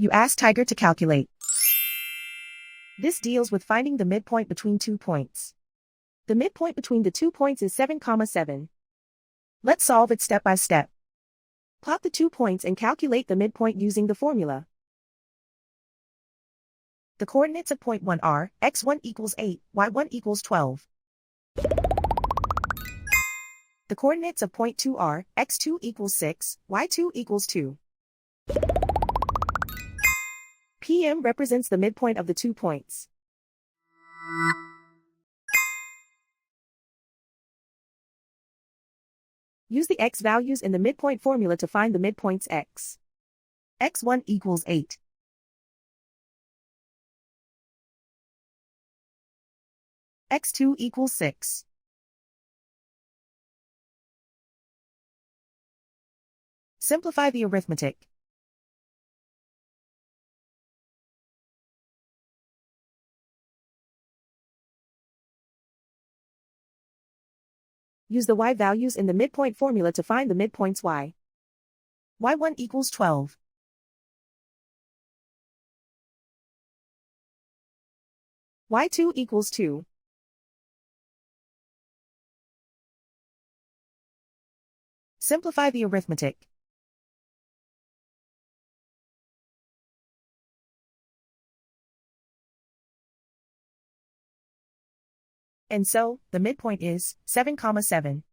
You ask Tiger to calculate. This deals with finding the midpoint between 2 points. The midpoint between the 2 points is 7, 7. Let's solve it step by step. Plot the 2 points and calculate the midpoint using the formula. The coordinates of point 1 are x1 equals 8, y1 equals 12. The coordinates of point 2 are x2 equals 6, y2 equals 2. PM represents the midpoint of the 2 points. Use the x values in the midpoint formula to find the midpoints x. x1 equals 8. x2 equals 6. Simplify the arithmetic. Use the y values in the midpoint formula to find the midpoints y. y1 equals 12. y2 equals 2. Simplify the arithmetic. And so, the midpoint is 7, 7.